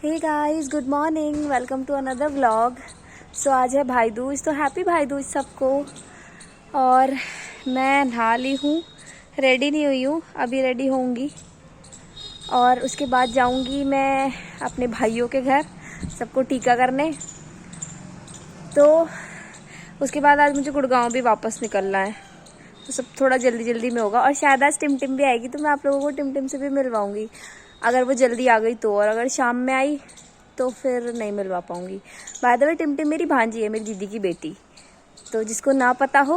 Hey guys, good morning, welcome to another vlog. So आज है भाई दूज, तो हैप्पी भाई दूज सबको। और मैं नहा ली हूँ, रेडी नहीं हुई हूँ, अभी रेडी होंगी और उसके बाद जाऊँगी मैं अपने भाइयों के घर सबको टीका करने। तो उसके बाद आज मुझे गुड़गांव भी वापस निकलना है, तो सब थोड़ा जल्दी जल्दी में होगा। और शायद आज टिम टिम भी आएगी, तो मैं आप लोगों को टिम टिम से भी मिलवाऊंगी अगर वो जल्दी आ गई तो। और अगर शाम में आई तो फिर नहीं मिलवा पाऊंगी। By the way, Tim Tim मेरी भांजी है, मेरी दीदी की बेटी, तो जिसको ना पता हो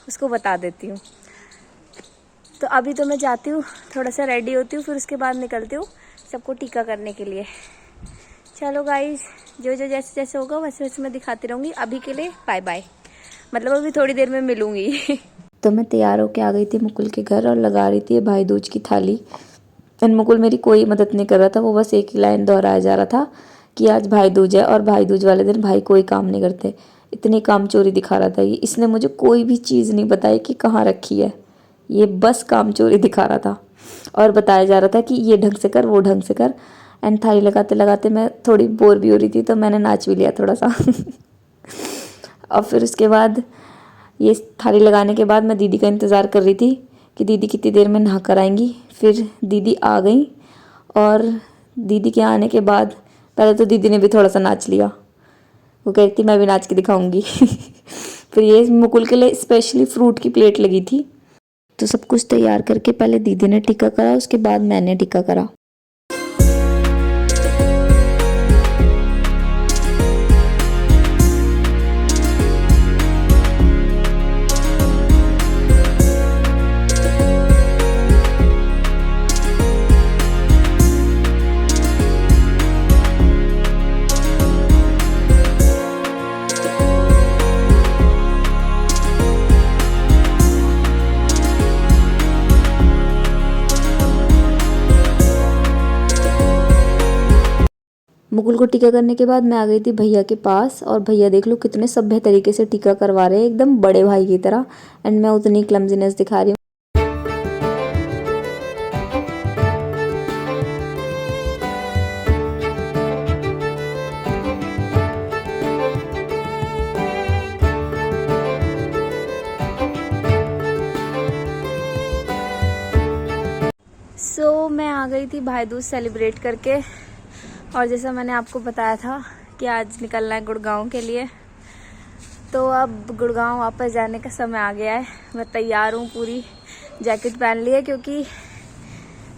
उसको बता देती हूँ। तो अभी तो मैं जाती हूँ, थोड़ा सा रेडी होती हूँ, फिर उसके बाद निकलती हूँ सबको टीका करने के लिए। चलो गाइज, जो जो जैसे जैसे होगा वैसे वैसे मैं दिखाती रहूँगी। अभी के लिए बाय बाय, मतलब अभी थोड़ी देर में मिलूँगी। तो मैं तैयार होके आ गई थी मुकुल के घर और लगा रही थी भाई दूज की थाली। एंड मुकुल मेरी कोई मदद नहीं कर रहा था, वो बस एक ही लाइन दोहराया जा रहा था कि आज भाई दूज है और भाई दूज वाले दिन भाई कोई काम नहीं करते। इतनी काम चोरी दिखा रहा था ये। इसने मुझे कोई भी चीज़ नहीं बताई कि कहाँ रखी है, ये बस काम चोरी दिखा रहा था और बताया जा रहा था कि ये ढंग से कर, वो ढंग से कर। एंड थाली लगाते लगाते मैं थोड़ी बोर भी हो रही थी, तो मैंने नाच भी लिया थोड़ा सा। और फिर उसके बाद ये थाली लगाने के बाद मैं दीदी का इंतज़ार कर रही थी कि दीदी कितनी देर में नहा कर आएंगी। फिर दीदी आ गई और दीदी के आने के बाद पहले तो दीदी ने भी थोड़ा सा नाच लिया। वो कह रही थी मैं भी नाच के दिखाऊंगी। फिर ये मुकुल के लिए स्पेशली फ्रूट की प्लेट लगी थी। तो सब कुछ तैयार करके पहले दीदी ने टीका करा, उसके बाद मैंने टीका करा। मुकुल को टीका करने के बाद मैं आ गई थी भैया के पास। और भैया देख लो कितने सभ्य तरीके से टीका करवा रहे हैं, एकदम बड़े भाई की तरह। एंड मैं उतनी क्लमजीनेस दिखा रही हूँ। सो मैं आ गई थी भाई दूज सेलिब्रेट करके। और जैसा मैंने आपको बताया था कि आज निकलना है गुड़गांव के लिए, तो अब गुड़गांव वापस जाने का समय आ गया है। मैं तैयार हूँ, पूरी जैकेट पहन ली है क्योंकि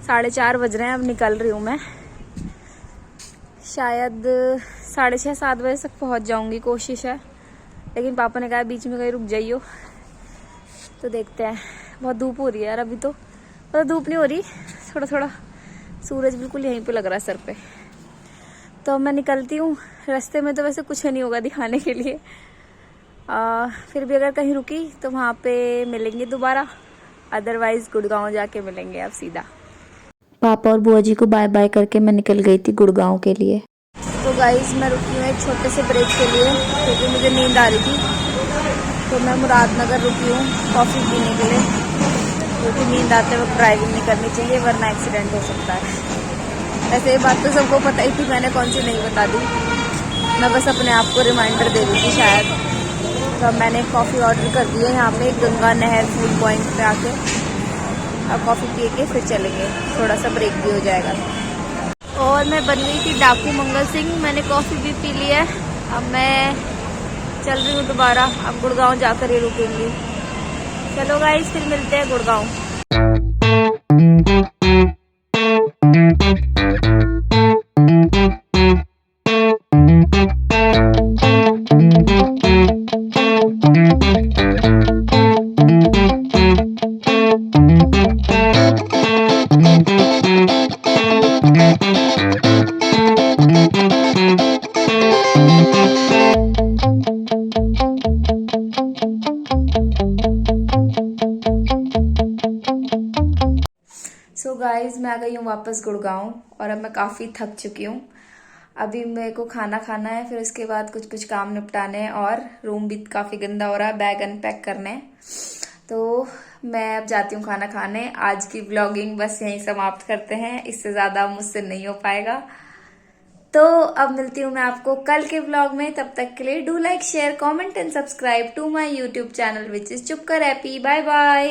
4:30 बज रहे हैं। अब निकल रही हूँ मैं, शायद 6:30-7 बजे तक पहुँच जाऊँगी, कोशिश है। लेकिन पापा ने कहा बीच में कहीं रुक जाइयो, तो देखते हैं। बहुत धूप हो रही है यार अभी तो, मतलब धूप नहीं हो रही, थोड़ा थोड़ा सूरज बिल्कुल यहीं पे लग रहा है सर पे। तो मैं निकलती हूँ। रास्ते में तो वैसे कुछ नहीं होगा दिखाने के लिए, फिर भी अगर कहीं रुकी तो वहाँ पे मिलेंगे दोबारा, अदरवाइज गुड़गांव जाके मिलेंगे अब सीधा। पापा और बुआ जी को बाय बाय करके मैं निकल गई थी गुड़गांव के लिए। तो गाइस, मैं रुकी हूँ एक छोटे से ब्रेक के लिए क्योंकि मुझे नींद आ रही थी। तो मैं मुरादनगर रुकी हूँ कॉफ़ी पीने के लिए, क्योंकि नींद आते वक्त ड्राइविंग नहीं करनी चाहिए वरना एक्सीडेंट हो सकता है। ऐसे ये बात तो सबको पता ही थी, मैंने कौन सी नहीं बता दी। मैं बस अपने आप को रिमाइंडर दे रही थी शायद। तो अब मैंने कॉफ़ी ऑर्डर कर दी है यहाँ पे गंगा नहर फूड पॉइंट पे आके। अब कॉफ़ी पी के फिर चलेंगे, थोड़ा सा ब्रेक भी हो जाएगा। और मैं बन गई थी डाकू मंगल सिंह, मैंने कॉफ़ी भी पी ली है। अब मैं चल रही हूँ दोबारा, अब गुड़गांव जाकर ही रुकेंगी। चलो गाइस, फिर मिलते हैं गुड़गांव। सो गाइज, मैं आ गई हूँ वापस गुड़गांव और अब मैं काफ़ी थक चुकी हूँ। अभी मेरे को खाना खाना है, फिर उसके बाद कुछ कुछ काम निपटाने हैं और रूम भी काफ़ी गंदा हो रहा है, बैग अनपैक करने हैं। तो मैं अब जाती हूँ खाना खाने। आज की व्लॉगिंग बस यहीं समाप्त करते हैं, इससे ज़्यादा मुझसे नहीं हो पाएगा। तो अब मिलती हूँ मैं आपको कल के व्लॉग में। तब तक के लिए do like share comment and subscribe to my YouTube channel which is चुपकर हैप्पी। Bye bye.